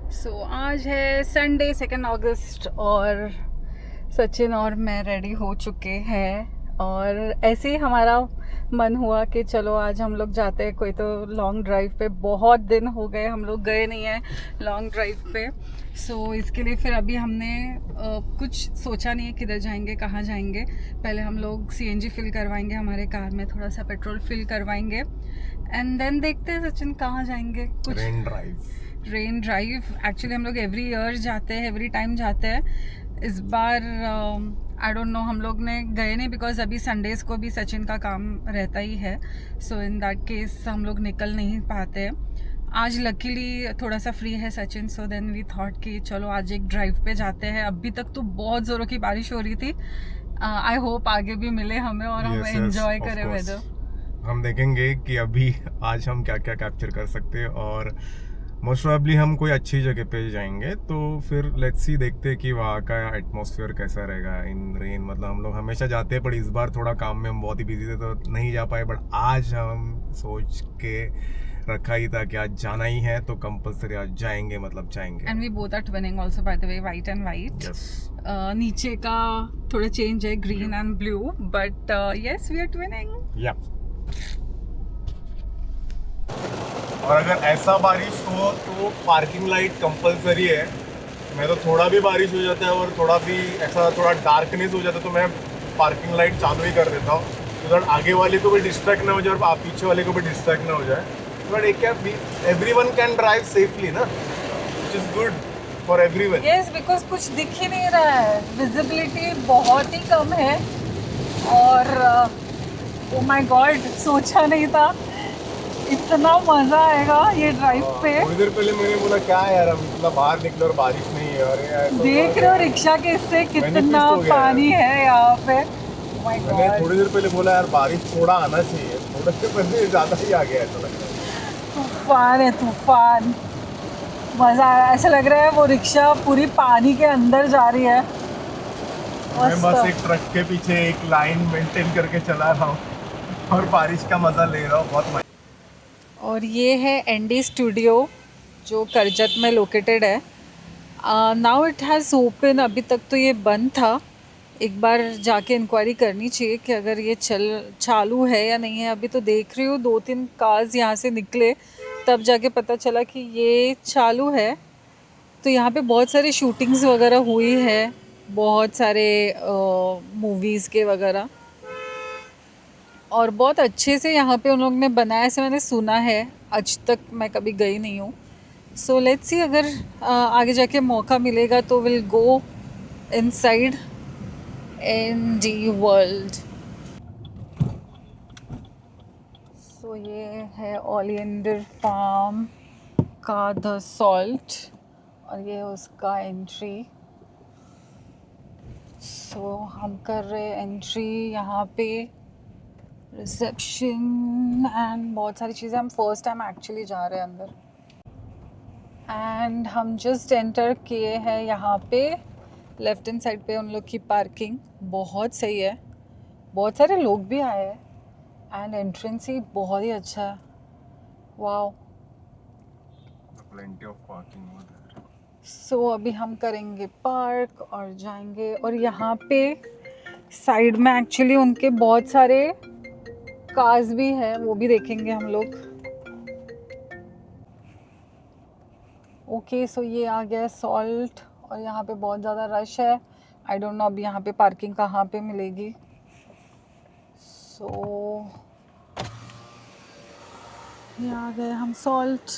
आज है संडे 2 अगस्त और सचिन और मैं रेडी हो चुके हैं और ऐसे ही हमारा मन हुआ कि चलो आज हम लोग जाते हैं कोई तो लॉन्ग ड्राइव पे। बहुत दिन हो गए हम लोग गए नहीं हैं लॉन्ग ड्राइव पे। इसके लिए फिर अभी हमने कुछ सोचा नहीं है किधर जाएंगे कहाँ जाएंगे। पहले हम लोग सीएनजी फिल करवाएंगे, हमारे कार में थोड़ा सा पेट्रोल फिल करवाएंगे एंड देन देखते हैं सचिन कहाँ जाएंगे। कुछ रेन ड्राइव एक्चुअली हम लोग एवरी ईयर जाते हैं, एवरी टाइम जाते हैं। इस बार आई डोंट नो, हम लोग ने गए नहीं बिकॉज अभी संडेज़ को भी सचिन का काम रहता ही है। इन दैट केस हम लोग निकल नहीं पाते हैं। आज लकीली थोड़ा सा फ्री है Sachin, so then we thought कि चलो आज एक ड्राइव पे जाते हैं। अभी तक तो बहुत ज़ोरों की बारिश हो रही थी। आई होप आगे भी मिले हमें और हम एंजॉय करें वेदर। हम देखेंगे कि अभी आज हम क्या क्या कैप्चर कर सकते हैं और मोस्ट प्रोबेबली हम कोई अच्छी जगह पे जाएंगे, तो फिर लेट्स सी देखते हैं कि वहाँ का एटमॉस्फेयर कैसा रहेगा इन रेन। मतलब हम लोग हमेशा जाते हैं, पर इस बार थोड़ा काम में हम बहुत ही बिजी थे तो नहीं जा पाए। बट आज हम सोच के रखा ही था कि आज जाना ही है, तो कंपलसरी आज जाएंगे, मतलब जाएंगे। And we both are twinning also by the way, white and white. नीचे का थोड़ा चेंज है, green and blue, but yes we are twinning. या और अगर ऐसा बारिश हो तो पार्किंग लाइट कंपलसरी है। मैं तो थोड़ा भी बारिश हो जाता है और थोड़ा भी ऐसा थोड़ा डार्कनेस हो जाता है तो मैं पार्किंग लाइट चालू ही कर देता हूँ, तो आगे वाले को भी डिस्ट्रैक्ट ना हो जाए और आप पीछे वाले को भी डिस्ट्रैक्ट ना हो जाए। बट एक क्या, एवरीवन कैन ड्राइव सेफली ना, which is good for everyone. Yes, because कुछ दिख ही नहीं रहा है, विजिबिलिटी बहुत ही कम है। और ओ माय गॉड, सोचा नहीं था इतना मजा आएगा ये ड्राइव पे। थोड़ी देर पहले मैंने बोला क्या यार, हम मतलब बाहर निकले और बारिश नहीं है। अरे देख रहे हो रिक्शा के इससे कितना पानी है यहाँ पे। मैंने थोड़ी देर पहले बोला यार बारिश थोड़ा आना चाहिए, थोड़ा से पहले ज्यादा ही आ गया ऐसा लग रहा है। तूफान है तूफान, मजा आया। ऐसा लग रहा है वो रिक्शा पूरी पानी के अंदर जा रही है। मैं बस एक ट्रक के पीछे एक लाइन मेंटेन करके चला रहा हूँ और बारिश का मजा ले रहा हूँ, बहुत मजा। और ये है एनडी स्टूडियो जो करजत में लोकेटेड है। नाउ इट हैज़ ओपन, अभी तक तो ये बंद था। एक बार जाके इंक्वायरी करनी चाहिए कि अगर ये चालू है या नहीं है। अभी तो देख रही हूँ 2-3 कार्स यहाँ से निकले, तब जाके पता चला कि ये चालू है। तो यहाँ पे बहुत सारे शूटिंग्स वगैरह हुई है, बहुत सारे मूवीज़ के वगैरह, और बहुत अच्छे से यहाँ पे उन लोग ने बनाया, ऐसे मैंने सुना है। आज तक मैं कभी गई नहीं हूँ। सो लेट्स सी, अगर आगे जाके मौका मिलेगा तो विल गो इनसाइड एनडी वर्ल्ड। सो ये है ओलियंडर फार्म का द सॉल्ट और ये उसका एंट्री। हम कर रहे एंट्री यहाँ पे, रिसेप्शन एंड बहुत सारी चीज़ें। हम फर्स्ट टाइम एक्चुअली जा रहे हैं अंदर एंड हम जस्ट एंटर किए हैं यहाँ पे। लेफ्ट हैंड साइड पे उन लोग की पार्किंग बहुत सही है, बहुत सारे लोग भी आए हैं एंड एंट्रेंस ही बहुत ही अच्छा है। Wow, plenty of parking. अभी हम करेंगे पार्क और जाएंगे। और यहाँ पे साइड में एक्चुअली उनके बहुत सारे कार्स भी है, वो भी देखेंगे हम लोग। ओके, ये आ गया सॉल्ट और यहाँ पे बहुत ज़्यादा रश है। आई डोंट नो अब यहाँ पे पार्किंग कहाँ पे मिलेगी। ये आ गए हम salt.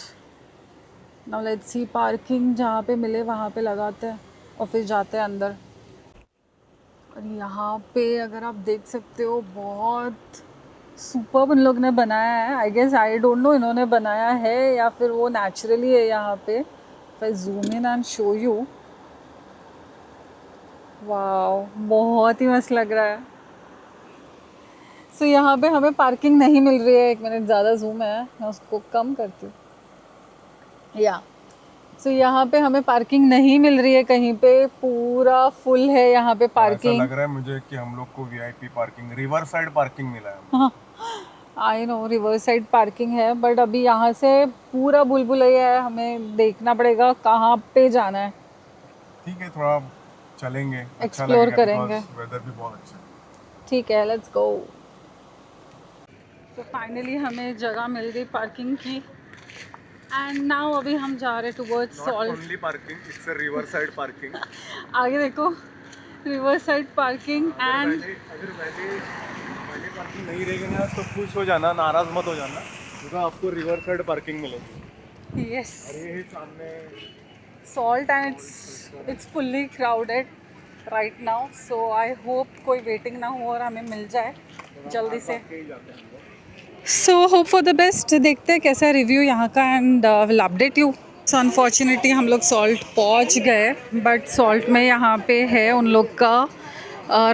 Now let's see parking जहाँ पे मिले वहाँ पे लगाते हैं और फिर जाते हैं अंदर। और यहाँ पे अगर आप देख सकते हो बहुत सुपर्ब इन लोग ने बनाया है। I guess, I don't know इन्होंने बनाया है या फिर वो नेचुरली है यहाँ पे। फिर zoom in and show you. Wow, बहुत ही मस्त लग रहा है। यहाँ पे हमें पार्किंग नहीं मिल रही है। 1 मिनट ज़्यादा जूम है, मैं उसको कम करती हूँ। यहाँ पे हमें पार्किंग नहीं मिल रही है कहीं पे, पूरा फुल है यहाँ पे पार्किंग। ऐसा लग रहा है मुझे कि हम लोग को VIP parking, river side parking मिला है। हाँ, I know river side parking है, बट अभी यहाँ से पूरा भूलभुलैया है, हमें देखना पड़ेगा कहाँ पे जाना है। ठीक है, थोड़ा चलेंगे, अच्छा Explore लगेगा करेंगे। बिकॉज वेदर भी बहुत अच्छा है। ठीक है, लेट्स गो। तो फाइनली हमें जगह मिल गई पार्किंग की, एंड नाउ अभी हम जा रहे towards salt. Only parking, it's a river side parking. आगे देखो, रिवर साइड पार्किंग एंड अगर वैली पार्किंग नहीं रहेगी ना तो खुश हो जाना, नाराज मत हो जाना, क्योंकि आपको रिवर साइड पार्किंग मिलेगी। यस और ये सामने salt and it's fully crowded right now, so I hope कोई waiting ना हो और हमें मिल जाए जल्दी से। So hope for the best, देखते हैं कैसा रिव्यू यहाँ का, and will update you. So unfortunately हम लोग सॉल्ट पहुँच गए, बट सॉल्ट में यहाँ पे है उन लोग का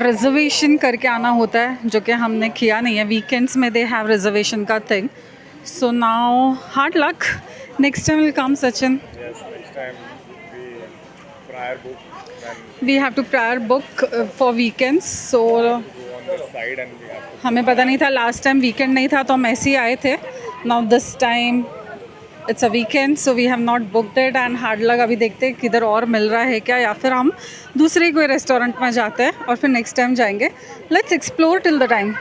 रिजर्वेशन करके आना होता है, जो कि हमने किया नहीं है। वीकेंड्स में दे हैव रिजर्वेशन का thing. So now hard luck, next time will come Sachin. Yes, next time we prior book, then we have to prior book for weekends, so go on this side and we have to. हमें पता नहीं था, last time weekend नहीं था तो हम ऐसे ही आए थे। Now this time it's a weekend, so we have not booked it, and hard luck अभी देखते हैं किधर और मिल रहा है क्या, या फिर हम दूसरे कोई रेस्टोरेंट में जाते हैं और फिर नेक्स्ट टाइम जाएंगे। Let's explore till the time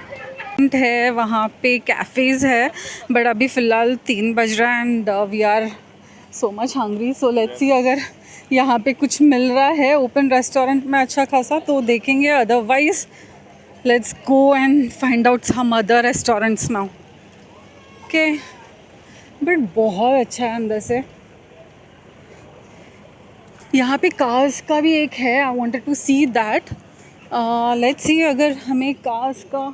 है। वहाँ पे कैफ़ेज़ है, बट अभी फ़िलहाल 3 बज रहा है and we are so much hungry. So let's see अगर यहाँ पे कुछ मिल रहा है ओपन रेस्टोरेंट में अच्छा खासा तो देखेंगे, otherwise let's go and find out some other restaurants now. Okay, but बहुत अच्छा है अंदर से। यहाँ पे कार्स का भी एक है, I wanted to see that. Let's see अगर हमें कार्स का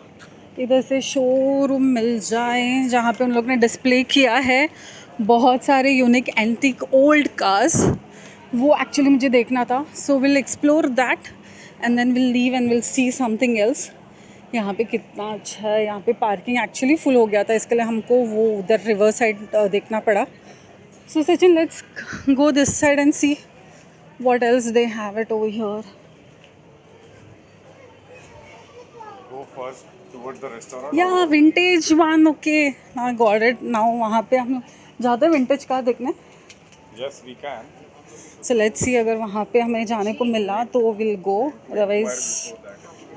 इधर से शोरूम मिल जाए जहाँ पे उन लोग ने डिस्प्ले किया है बहुत सारे यूनिक एंटीक ओल्ड कार्स, वो एक्चुअली मुझे देखना था। So will explore that and then will leave and will see something else. यहाँ पे कितना अच्छा है, यहाँ पे पार्किंग एक्चुअली फुल हो गया था, इसके लिए हमको वो उधर रिवर साइड देखना पड़ा। So Sachin let's go this side and see what else they have it over here. Go first towards the restaurant. Yeah, vintage one. Okay, now I got it. Now वहाँ पे हम जाते हैं vintage कार देखने। Yes, we can. So let's see अगर वहाँ पे हमें जाने को मिला तो we'll go. Otherwise,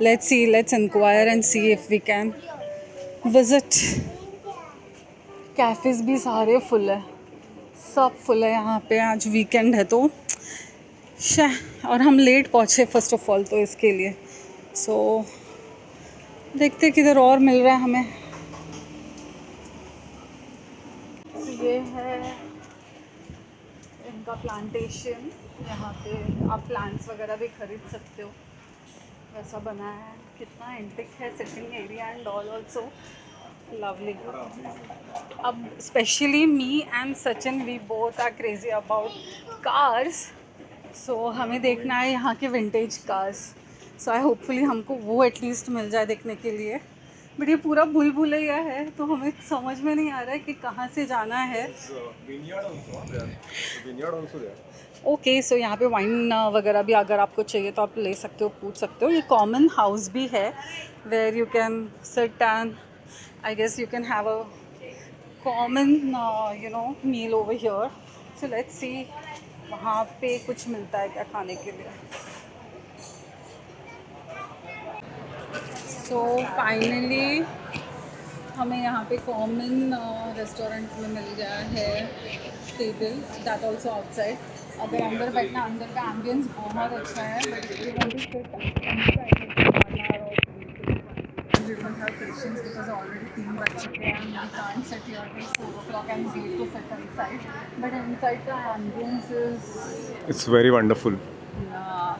let's see. Let's inquire and see if we can visit. Cafes भी सारे फुल है, सब फुल है यहाँ पे। आज वीकेंड है तो और हम लेट पहुँचे फर्स्ट ऑफ ऑल तो इसके लिए। सो देखते किधर और मिल रहा है हमें। ये है इनका प्लांटेशन, यहाँ पे आप प्लांट्स वगैरह भी खरीद सकते हो, वैसा बना है। कितना एंटिक है, sitting area and all also lovely. अब specially me and Sachin we both are crazy about cars, so हमें देखना है यहाँ के vintage cars. So I hopefully हमको वो एटलीस्ट मिल जाए देखने के लिए। बट ये पूरा भूलभुलैया है तो हमें समझ में नहीं आ रहा है कि कहाँ से जाना है। ओके, सो यहाँ पे वाइन वगैरह भी अगर आपको चाहिए तो आप ले सकते हो, पूछ सकते हो। ये कॉमन हाउस भी है where you can sit and I guess you can have a common meal over here. So let's see वहाँ पे कुछ मिलता है क्या खाने के लिए। सो फाइनली हमें यहाँ पे कॉमन रेस्टोरेंट में मिल गया है टेबल, दैट ऑल्सो आउटसाइड। अगर अंदर बैठना, अंदर का एम्बियंस बहुत अच्छा है, बट because already 3 बज चुके हैं and we can't sit here till 4 o'clock and wait to sit inside. But inside the ambience is It's very wonderful. yeah.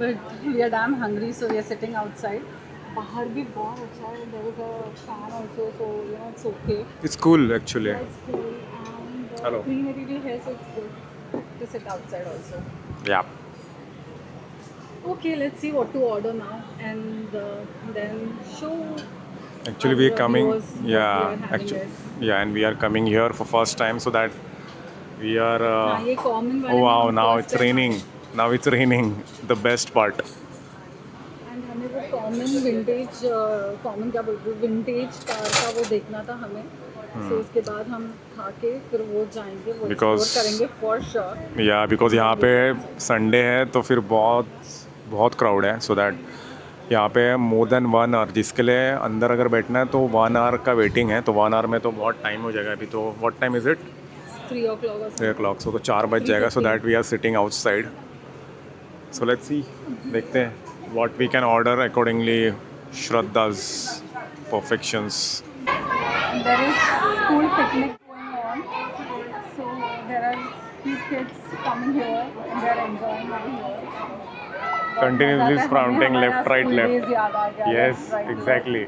But we are damn hungry, so we are sitting outside. बाहर भी बहुत अच्छा है. There is a fan also, so it's okay. It's cool actually. Yeah, it's cool and Hello. greenery भी है, so it's good to sit outside also. Yeah. Okay, let's see what to order now and then show. Actually, we are coming. viewers what we Yeah. are having Actually, it. yeah, and we are coming here for first time, so that we are. हाँ, ये common वाले Oh में wow! हम Now first it's time raining. Now it's raining. The best part. and हमें वो common क्या बोलते हैं, विंटेज कार का वो देखना था हमें। सो उसके बाद हम खा के फिर वो जाएंगे, वो Because- एक्सप्लोर करेंगे फॉर श्योर। या बिकॉज यहाँ पे संडे है तो फिर बहुत बहुत क्राउड है, सो दैट यहाँ पे मोर देन 1 आवर, जिसके लिए अंदर अगर बैठना है तो 1 आवर का वेटिंग है, तो 1 आवर में तो बहुत टाइम हो जाएगा। अभी तो what time is it? 3 o'clock 3 o'clock, so तो 4 बज जाएगा, so that we are sitting outside. So let's see, देखते हैं what we can order accordingly Shraddha's perfections. There is school picnic going on, so there are few kids coming here and they are enjoying over here. Continuously sprouting left, right, left. याद आ गया। Yes, left, right, exactly.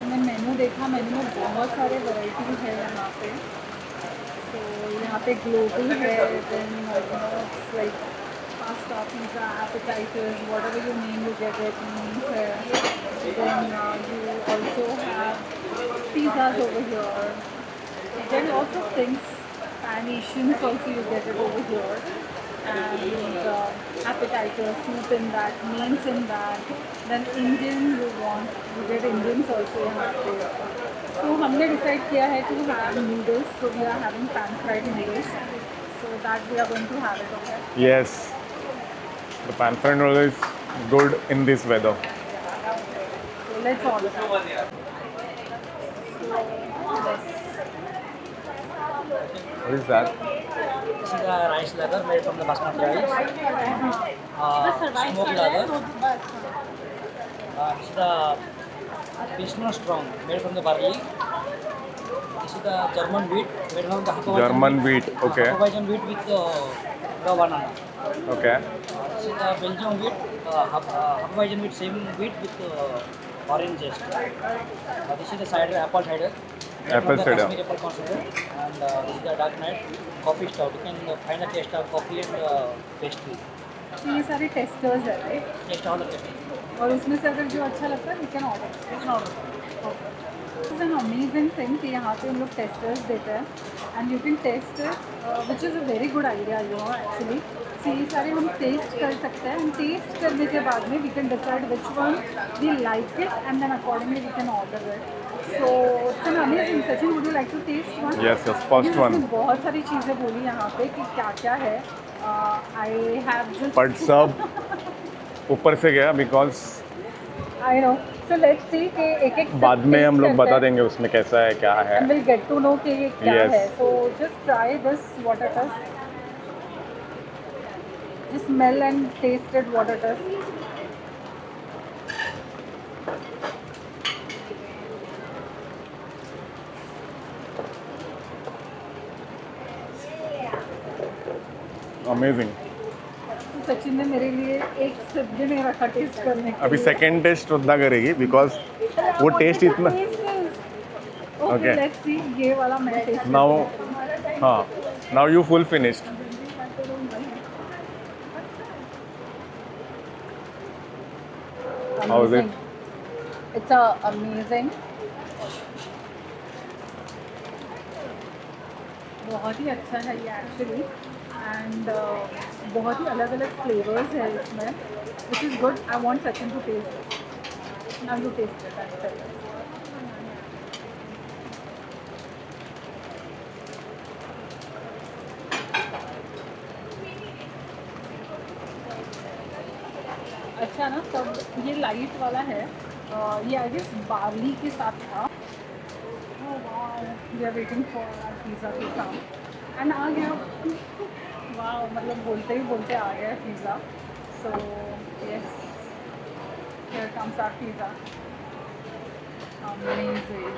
मैंने मेनू देखा, मेनू में बहुत सारे varieties है यहाँ पे। तो यहाँ पे ग्लोबल है, then like pasta, pizza, appetizers, whatever you name you get it, means है। Then you also have pizzas over here. There are lots of things, and Asians also you get it over here. And appetizers, soup in that, mains in that. Then Indian you want, you get Indians also यहाँ पे. So हमने decide किया है to have noodles, so we are having pan fried noodles. So that we are going to have it, okay? Yes, the pan fried noodle is good in this weather. So let's order that. What is that? This is a rice lager made from the basmati rice. Smoked lager. This is the Pilsner strong made from the barley. This is the German wheat made from the German wheat, okay. Hefeweizen wheat with raw banana. Okay. This is the Belgian wheat, Hefeweizen wheat, same wheat with orange zest. This is the cider, apple cider. Apple cider. Kashmiri apple concentrate. And this is the dark night coffee stout. You can find the taste of coffee and pastry. तो ये सारे testers है, right? Taste all the taste. और उसमें से अगर जो अच्छा लगता है we can order. You can order. It's an amazing thing कि यहाँ पे हम लोग टेस्टर्स देते हैं and you can taste which is a very good idea you know actually. So ये सारे हम टेस्ट कर सकते हैं एंड टेस्ट करने के बाद में we can decide which one we like it and then accordingly we can order it. So it's an amazing. Sachin, would you like to taste one? Yes, yes, first one. बहुत सारी चीज़ें बोली यहाँ पे कि क्या क्या है। आई हैव जस्ट But सब ऊपर से गया because I know. So let's सी कि एक-एक बाद में हम लोग बता देंगे उसमें कैसा है क्या है। and we'll get to know कि ये क्या Yes. है। So just try this, what it is. Just smell and taste it, what it is. Amazing. तो सचिन ने मेरे लिए एक सिप भी नहीं रखा टेस्ट करने के अभी लिए। सेकेंड टेस्ट श्रद्धा करेगी बिकॉज वो टेस्ट इतना ओके Okay. लेट्स सी, ये वाला मैं टेस्ट नाउ, हाँ now you full finished. How is it? It's amazing. बहुत ही अच्छा है ये एक्चुअली एंड बहुत ही अलग अलग फ्लेवर्स है इसमें, which is good. I want Sachin to taste this. Now you taste it. अच्छा ना, सब ये लाइट वाला है। ये आई गेस बार्ली के साथ था। We are waiting for pizza to come and आ गया। वाह, मतलब बोलते ही बोलते आ गया pizza. So yes, here comes our pizza. Amazing.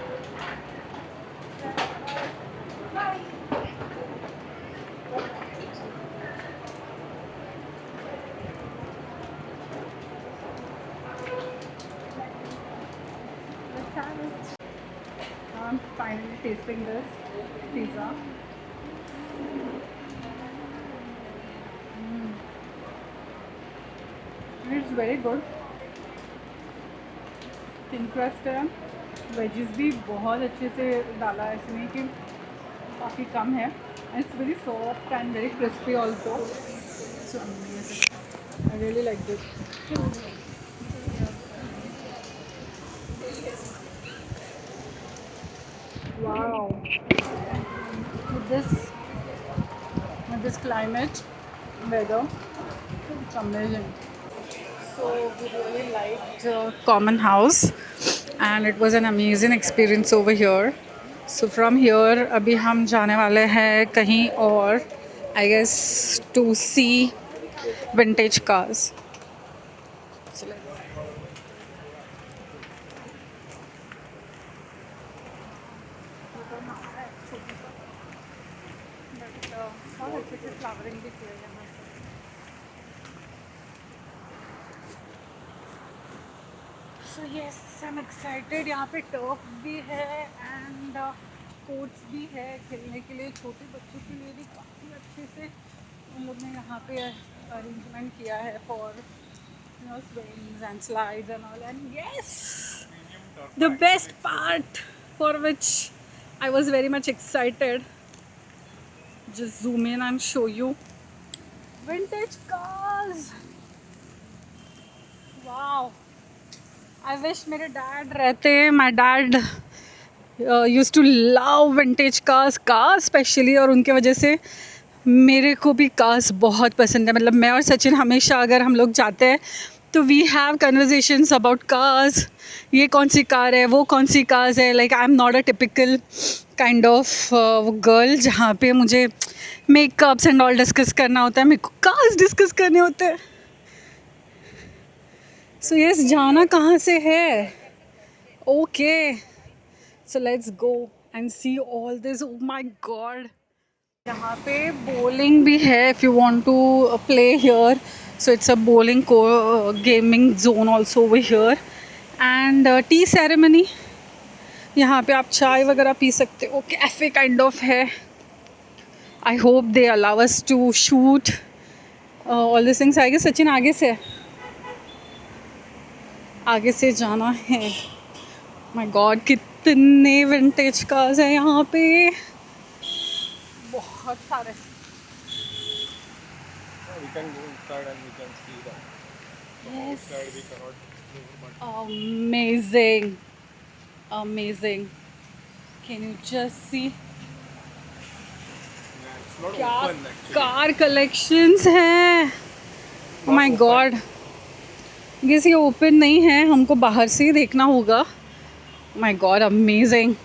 I'm finally tasting this pizza. It's very good. Thin crust है, वेजेस भी बहुत अच्छे से डाला है इसमें कि काफ़ी कम है। And it's very soft and very crispy also. So amazing. I really like this. Wow. With this climate, weather, it's amazing. So we really liked Common House, and it was an amazing experience over here. So from here, अभी हम जाने वाले हैं कहीं और, I guess to see vintage cars. So let's बहुत अच्छे से फ्लावरिंग भी किया है यहाँ से. So yes, I'm excited. यहाँ पे टर्फ भी है एंड कोर्ट्स भी है खेलने के लिए. छोटे बच्चों के लिए भी काफ़ी अच्छे से उन लोग ने यहाँ पे अरेंजमेंट किया है for swings and slides and all. And yes, the best part for which I was very much excited. Just zoom in and show you vintage cars. Wow. I wish मेरे dad रहते. My dad used to love vintage cars especially, और उनके वजह से मेरे को भी cars बहुत पसंद है. मतलब मैं और सचिन हमेशा अगर हम लोग जाते हैं तो we have conversations about cars. ये कौन सी कार है, वो कौन सी कार्स है. Like I am not a typical kind of girl जहाँ पे मुझे मेकअप्स एंड ऑल डिस्कस करना होता है. मेरे को कार्स डिस्कस करने होते हैं. सो यस, जाना कहाँ से है? Okay, so let's go and see all this. Oh my god, यहाँ पे bowling भी है if you want to play here. So it's a bowling gaming zone also over here. And tea ceremony. यहाँ पे आप चाय वगैरह पी सकते हो. कैफ़े काइंड ऑफ है. I hope they allow us to shoot all these things. I guess Sachin आगे से जाना है. My God, कितने vintage cars हैं यहाँ पे. बहुत सारे. We can go inside and we can see that. Yes. Outside we cannot move, but Amazing. Amazing. Can you just see? yeah, it's not क्या open actually. कार कलेक्शंस हैं. Oh my God. Guess ये open नहीं है, हमको बाहर से ही देखना होगा. My God, amazing.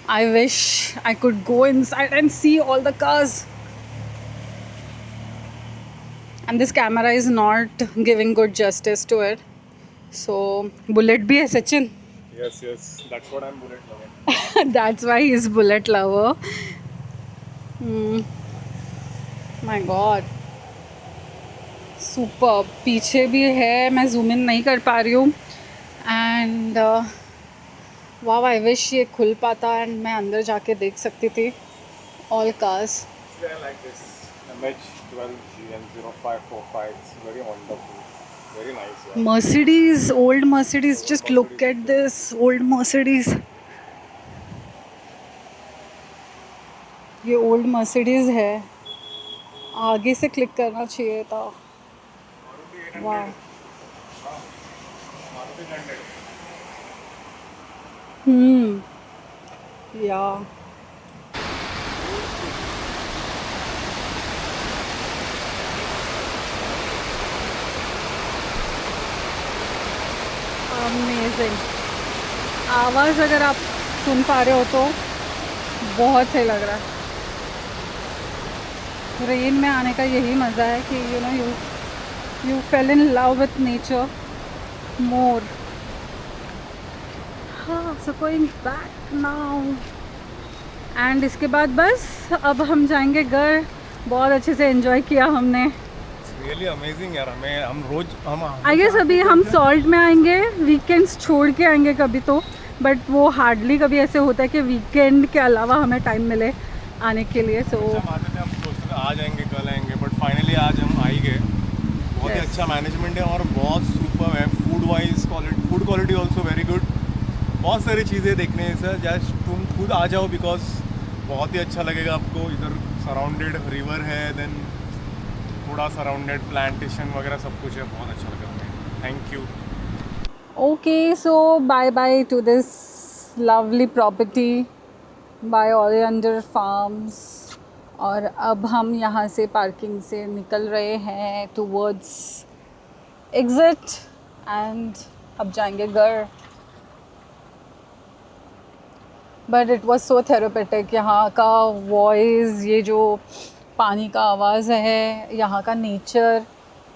I wish I could go inside and see all the cars. And this camera is not giving good justice to it. So, bullet भी है Sachin. Yes, that's what I'm bullet loving. That's why he's bullet lover. My God. Superb. पीछे भी है, मैं zoom in नहीं कर पा रही हूँ. And wow, I wish ये खुल पाता and मैं अंदर जाके देख सकती थी all cars. Yeah, I like this MH12GN0545. It's very wonderful, very nice. Yeah. Mercedes, old Mercedes. Just look at this old Mercedes. ये old Mercedes है. आगे से क्लिक करना चाहिए था. वाह. Yeah. Amazing. आवाज़ अगर आप सुन पा रहे हो तो बहुत सही लग रहा है. रेन में आने का यही मज़ा है कि you fell in love with nature more. हाँ, so going back now. And इसके बाद बस अब हम जाएंगे घर. बहुत अच्छे से एंजॉय किया हमने. Really amazing यार. हम रोज आई गेस अभी हम सॉल्ट में आएंगे. वीकेंड्स छोड़ के आएंगे कभी तो, बट वो हार्डली कभी ऐसे होता है कि वीकेंड के अलावा हमें टाइम मिले आने के लिए. सो हम सोचते थे आज आएंगे कल आएंगे, बट फाइनली आज हम आ ही गए. बहुत ही अच्छा मैनेजमेंट है और बहुत सुपर है. Food quality also very good. बहुत सारी चीज़ें देखने हैं सर. जस्ट तुम खुद आ जाओ बिकॉज बहुत ही अच्छा लगेगा आपको. इधर सराउंडेड रिवर है, देन थोड़ा सराउंडेड प्लांटेशन वगैरह सब कुछ है, बहुत अच्छा लगा हमें। Thank you. Okay, so bye bye to this lovely property by Oleander Farms. और अब हम यहाँ से पार्किंग से निकल रहे हैं टूवर्ड्स एग्जिट एंड अब जाएंगे घर। But it was so therapeutic, यहाँ का वॉइस, ये जो पानी का आवाज़ है, यहाँ का नेचर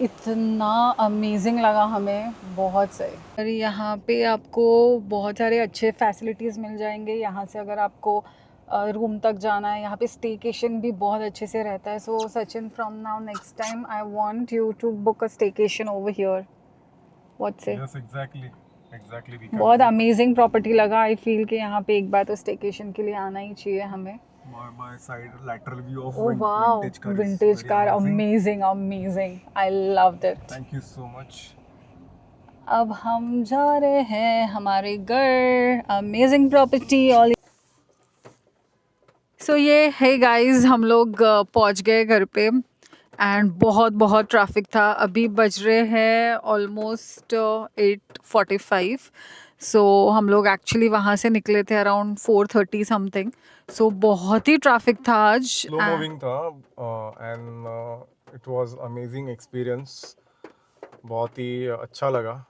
इतना अमेजिंग लगा हमें, बहुत सही। और यहाँ पे आपको बहुत सारे अच्छे फैसिलिटीज़ मिल जाएंगे यहाँ से। अगर आपको रूम तक जाना है, यहाँ पे स्टेकेशन भी बहुत अच्छे से रहता है। So Sachin, from now next time I want you to book a staycation over here. What's it? Yes, exactly बहुत अमेजिंग प्रॉपर्टी लगा। आई फील कि यहाँ पे एक बार तो स्टेकेशन के लिए आना ही चाहिए हमें। my side lateral view of Oh wow, vintage car is vintage very car, amazing. amazing. I loved it. Thank you so much. अब हम जा रहे हैं हमारे घर। Amazing property all. सो ये है गाइस, हम लोग पहुंच गए घर पे एंड बहुत बहुत ट्रैफिक था। अभी बज रहे हैं ऑलमोस्ट 8:45। सो हम लोग एक्चुअली वहाँ से निकले थे अराउंड 4:30 समथिंग। सो बहुत ही ट्रैफिक था आज। स्लो मूविंग था and it was amazing experience, बहुत ही अच्छा लगा।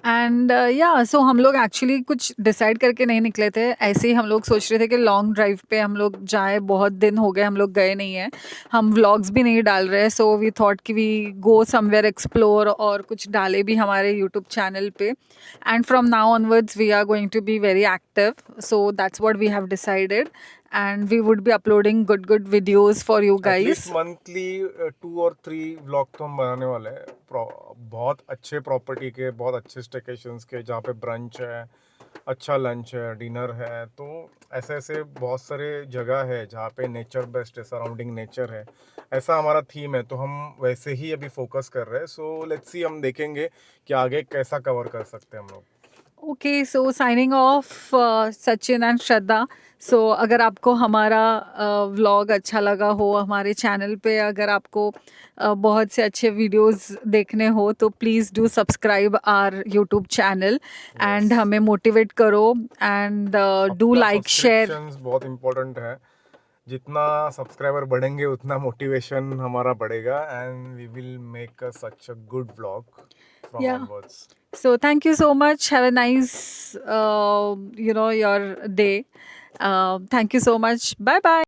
एंड या सो हम लोग एक्चुअली कुछ डिसाइड करके नहीं निकले थे, ऐसे ही हम लोग सोच रहे थे कि लॉन्ग ड्राइव पे हम लोग जाए। बहुत दिन हो गए हम लोग गए नहीं हैं, हम व्लॉग्स भी नहीं डाल रहे। सो वी थॉट कि वी गो समवेयर एक्सप्लोर, और कुछ डाले भी हमारे यूट्यूब चैनल पे। And from now onwards we are going to be very active, so that's what we have decided. and we would be uploading good videos for you guys. Monthly 2 और 3 vlog तो हम बनाने वाले हैं, बहुत अच्छे property के, बहुत अच्छे स्टेकेशंस के, जहाँ पे ब्रंच है, अच्छा लंच है, डिनर है। तो ऐसे ऐसे बहुत सारे जगह है जहाँ पे नेचर बेस्ट है, सराउंडिंग नेचर है। ऐसा हमारा थीम है, तो हम वैसे ही अभी फोकस कर रहे हैं। सो लेट्स सी, हम देखेंगे कि आगे कैसा कवर कर सकते हैं हम लोग। Okay, so signing off Sachin and Shraddha. So अगर आपको हमारा व्लॉग अच्छा लगा हो, हमारे चैनल पे अगर आपको बहुत से अच्छे वीडियोस देखने हो, तो please do subscribe our YouTube channel and हमें मोटिवेट करो एंड डू लाइक शेयर। बहुत इम्पोर्टेंट है, जितना सब्सक्राइबर बढ़ेंगे उतना मोटिवेशन हमारा बढ़ेगा and we will make such a good vlog from onwards. So thank you so much. Have a nice, your day. Thank you so much. Bye bye.